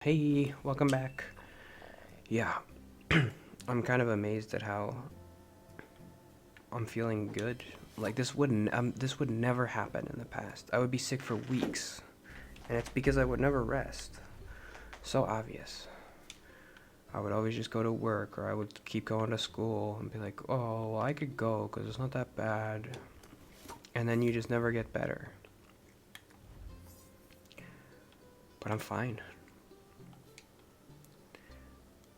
Hey, welcome back. Yeah, I'm kind of amazed at how I'm feeling good. Like this would never happen in the past. I would be sick for weeks, and it's because I would never rest. So obvious. I would always just go to work, or I would keep going to school and be like, "Oh, well, I could go because it's not that bad," and then you just never get better. But I'm fine.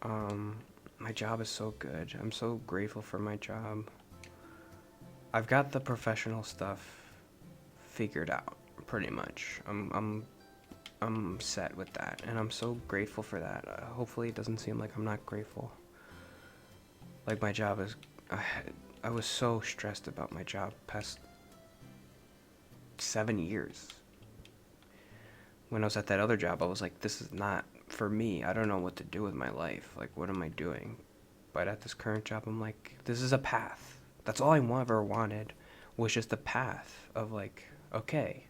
Um, my job is so good. I'm so grateful for my job. I've got the professional stuff figured out pretty much. I'm set with that, and I'm so grateful for that. Hopefully, it doesn't seem like I'm not grateful. Like my job is, I, I was so stressed about my job past 7 years. When I was at that other job, I was like, this is not for me. I don't know what to do with my life. Like, what am I doing? But at this current job, I'm like, this is a path. That's all I ever wanted, was just a path of like, okay,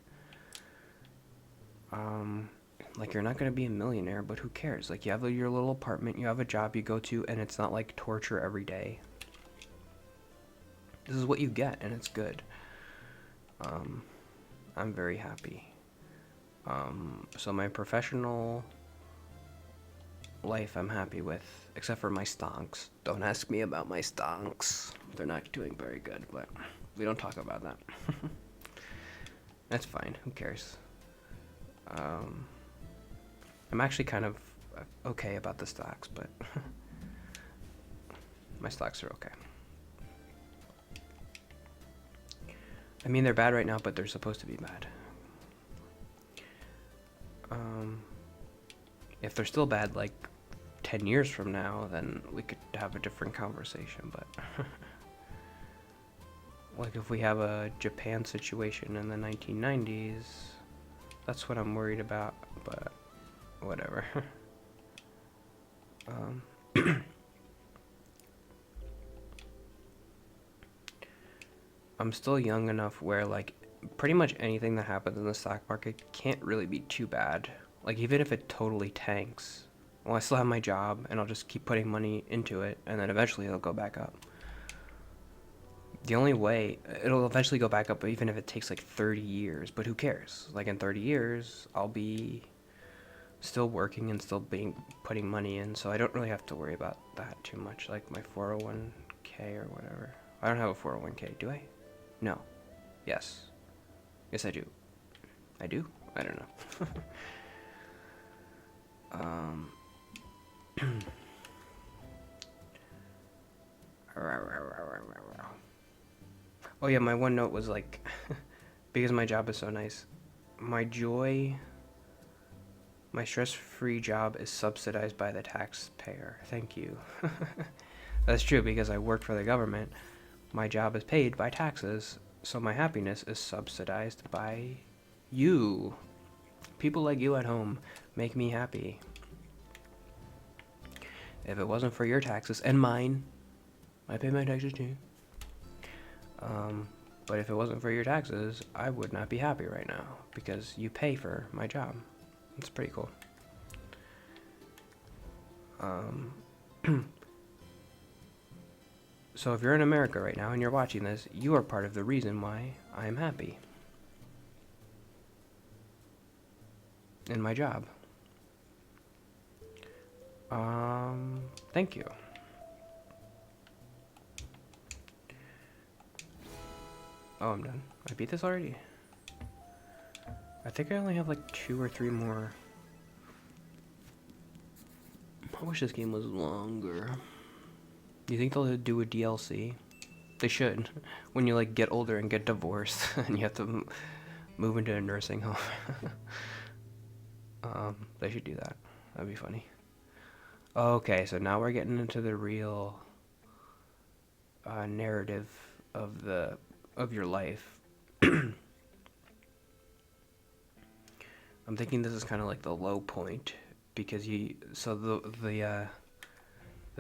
um, like you're not gonna be a millionaire, but who cares? Like you have your little apartment, you have a job you go to, and it's not like torture every day. This is what you get, and it's good. Um, I'm very happy. So my professional life I'm happy with, except for my stonks. Don't ask me about my stonks. They're not doing very good, but we don't talk about that. That's fine. Who cares? Um, I'm actually kind of okay about the stocks, but my stocks are okay. I mean, they're bad right now, but they're supposed to be bad. If they're still bad, like 10 years from now, then we could have a different conversation, but like if we have a Japan situation in the 1990s, that's what I'm worried about, but whatever. um, I'm still young enough where like pretty much anything that happens in the stock market can't really be too bad. Like even if it totally tanks, well, I still have my job and I'll just keep putting money into it, and then eventually it'll go back up. The only way it'll eventually go back up, even if it takes like 30 years, but who cares? Like in 30 years, I'll be still working and still being putting money in, so I don't really have to worry about that too much. Like my 401k or whatever. I don't have a 401k, do I? No. Yes. Yes, I do. I do? I don't know. um. Oh yeah, my one note was like, because my job is so nice, my joy, my stress-free job is subsidized by the taxpayer. Thank you. That's true because I work for the government. My job is paid by taxes, so my happiness is subsidized by you. People like you at home make me happy. If it wasn't for your taxes and mine, I pay my taxes too. But if it wasn't for your taxes, I would not be happy right now because you pay for my job. It's pretty cool. So if you're in America right now and you're watching this, you are part of the reason why I am happy in my job. Thank you. Oh, I'm done. I beat this already? I think I only have like 2 or 3 more. I wish this game was longer. Do you think they'll do a DLC? They should. When you like get older and get divorced and you have to move into a nursing home. They should do that. That'd be funny. Okay, so now we're getting into the real narrative of your life. I'm thinking this is kind of like the low point because the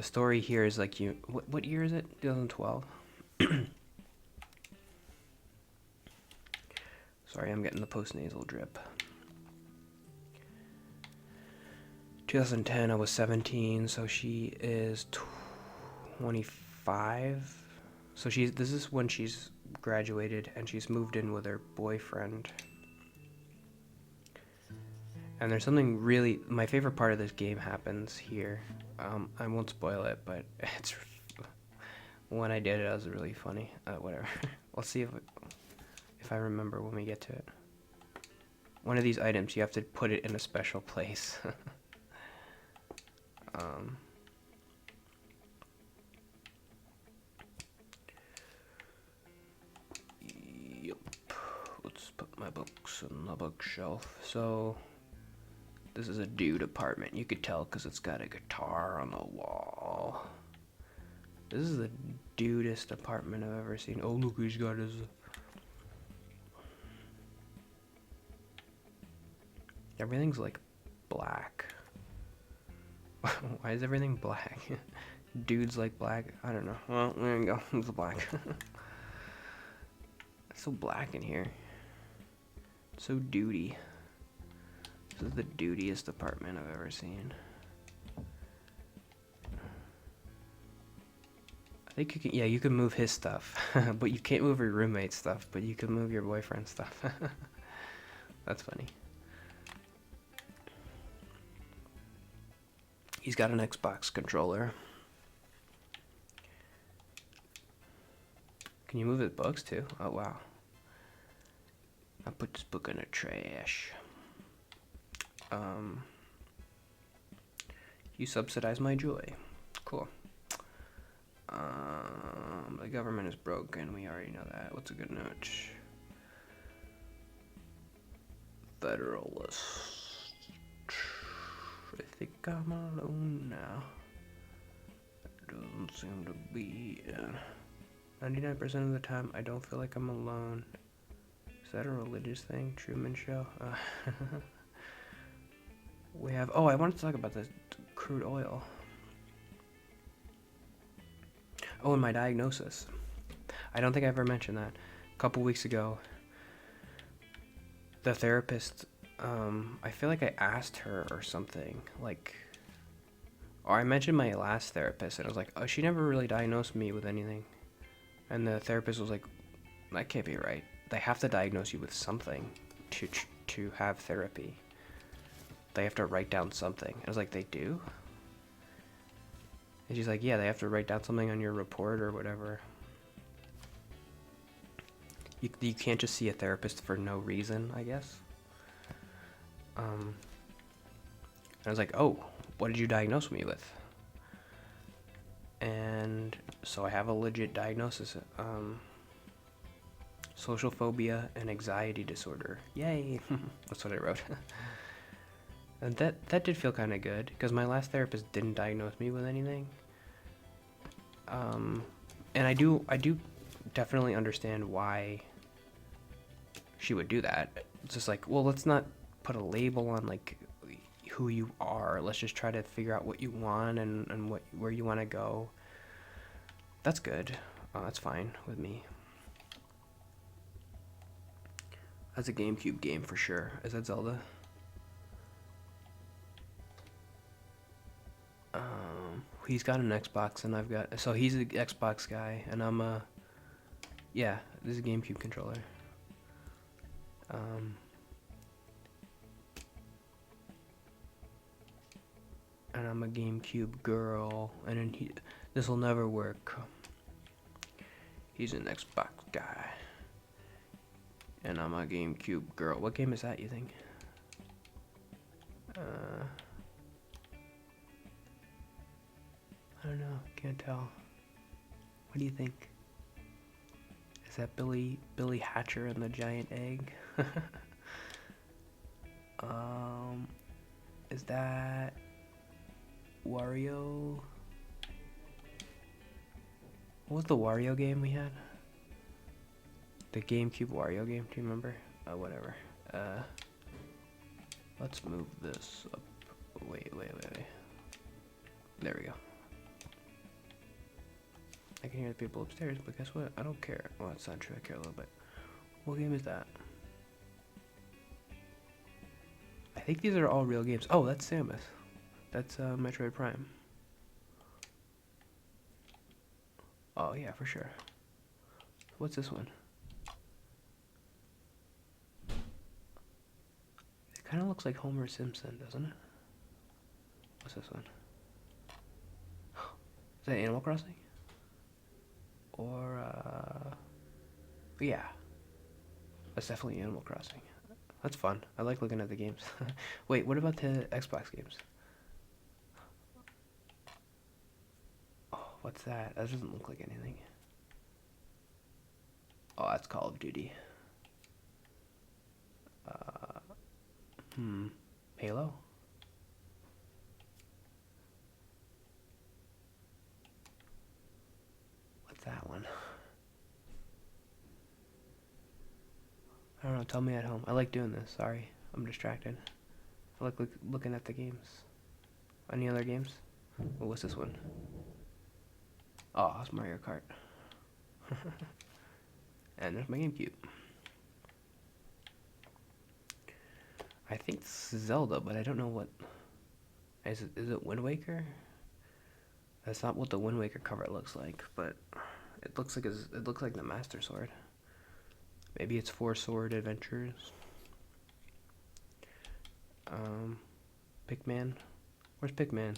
story here is like what year is it? 2012. Sorry, I'm getting the post nasal drip. 2010, I was 17, so she is 25. So this is when she's graduated and she's moved in with her boyfriend. And there's something really, my favorite part of this game happens here. I won't spoil it, but it's when I did it, it was really funny. Whatever. Let's see if I remember when we get to it. One of these items, you have to put it in a special place. Yep. Let's put my books on the bookshelf. So, this is a dude apartment. You could tell because it's got a guitar on the wall. This is the dudest apartment I've ever seen. Oh, look, he's got his... Everything's like black. Why is everything black? Dudes like black? I don't know. Well, there you go. It's black. It's so black in here. It's so dudey. This is the dudiest apartment I've ever seen. I think you can, yeah, you can move his stuff, but you can't move your roommate's stuff, but you can move your boyfriend's stuff. That's funny. He's got an Xbox controller. Can you move his books too? Oh, wow. I put this book in the trash. You subsidize my joy. Cool. The government is broken. We already know that. What's a good note? Federalist. I think I'm alone now. It doesn't seem to be. 99% of the time, I don't feel like I'm alone. Is that a religious thing? Truman Show? We have... Oh, I wanted to talk about this crude oil. Oh, and my diagnosis. I don't think I ever mentioned that. A couple weeks ago, the therapist... I feel like I asked her or something, like, or I mentioned my last therapist, and I was like, oh, she never really diagnosed me with anything, and the therapist was like, that can't be right. They have to diagnose you with something to have therapy. They have to write down something. I was like, they do? And she's like, yeah, they have to write down something on your report or whatever. You can't just see a therapist for no reason, I guess. And I was like, oh, what did you diagnose me with? And so I have a legit diagnosis. Social phobia and anxiety disorder. Yay! That's what I wrote. And that did feel kind of good, because my last therapist didn't diagnose me with anything. And I do definitely understand why she would do that. It's just like, well, let's not put a label on like who you are. Let's just try to figure out what you want and where you want to go. That's good. That's fine with me. That's a GameCube game for sure. Is that Zelda? He's got an Xbox and I've got... So he's an Xbox guy and I'm a... Yeah, this is a GameCube controller. And I'm a GameCube girl, and then this will never work. He's an Xbox guy, and I'm a GameCube girl. What game is that, you think? I don't know, can't tell. What do you think? Is that Billy Hatcher and the Giant Egg? Is that Wario? What was the Wario game we had? The GameCube Wario game, do you remember? Whatever. Let's move this up. Wait. There we go. I can hear the people upstairs, but guess what? I don't care. Well, that's not true. I care a little bit. What game is that? I think these are all real games. Oh, that's Samus. That's Metroid Prime. Oh yeah, for sure. What's this one? It kind of looks like Homer Simpson, doesn't it? What's this one? Is that Animal Crossing? Or yeah, that's definitely Animal Crossing. That's fun. I like looking at the games. Wait, what about the Xbox games? Oh, what's that? That doesn't look like anything. Oh, that's Call of Duty. Hmm. Halo? What's that one? I don't know. Tell me at home. I like doing this. Sorry. I'm distracted. I like looking at the games. Any other games? Oh, what's this one? Oh, it's Mario Kart. And there's my GameCube. I think this is Zelda, but I don't know what. Is it Wind Waker? That's not what the Wind Waker cover looks like, but it looks like the Master Sword. Maybe it's Four Sword Adventures. Pikmin. Where's Pikmin?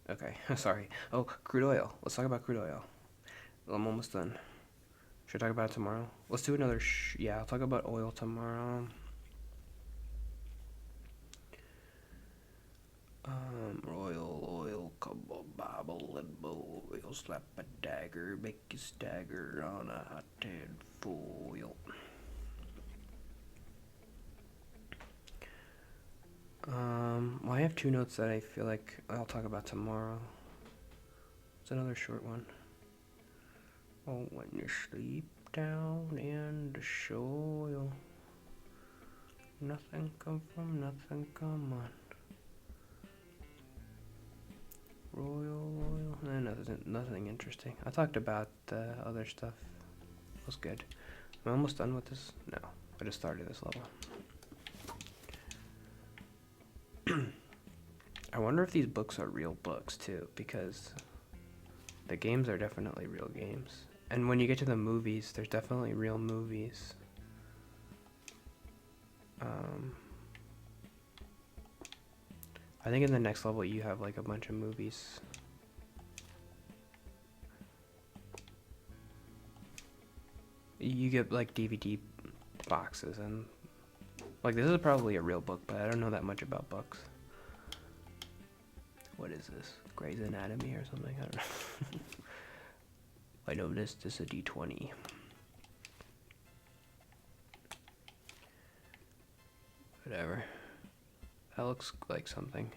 Okay, sorry. Oh, crude oil. Let's talk about crude oil. I'm almost done. Should I talk about it tomorrow? Let's do another yeah, I'll talk about oil tomorrow. Oil, come on, bobble and boil, slap a dagger, make you stagger on a hot tin foil. Well, I have two notes that I feel like I'll talk about tomorrow. It's another short one. Oh, when you sleep down in the soil, nothing come from nothing, come on. Royal, nothing interesting. I talked about the other stuff. It was good. I'm almost done with this. No, I just started this level. I wonder if these books are real books too, because the games are definitely real games. And when you get to the movies, there's definitely real movies. I think in the next level you have like a bunch of movies. You get like DVD boxes, and like this is probably a real book, but I don't know that much about books. What is this? Grey's Anatomy or something? I don't know. I know this is a D20. Whatever. That looks like something.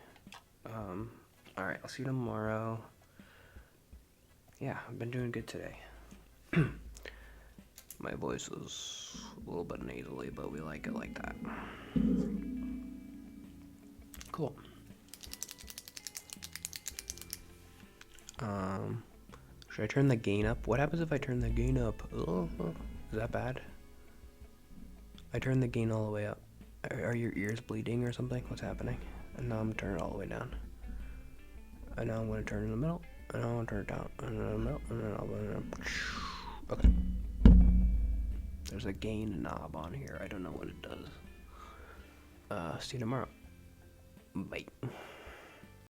Alright, I'll see you tomorrow. Yeah, I've been doing good today. My voice is a little bit nasally, but we like it like that. Cool. Should I turn the gain up? What happens if I turn the gain up? Oh, is that bad? I turn the gain all the way up. Are your ears bleeding or something? What's happening? And now I'm turning it all the way down. And now I'm going to turn in the middle. And now I'm going to turn it down. And then in the middle. And then I'll go. Okay. There's a gain knob on here. I don't know what it does. See you tomorrow. Bye.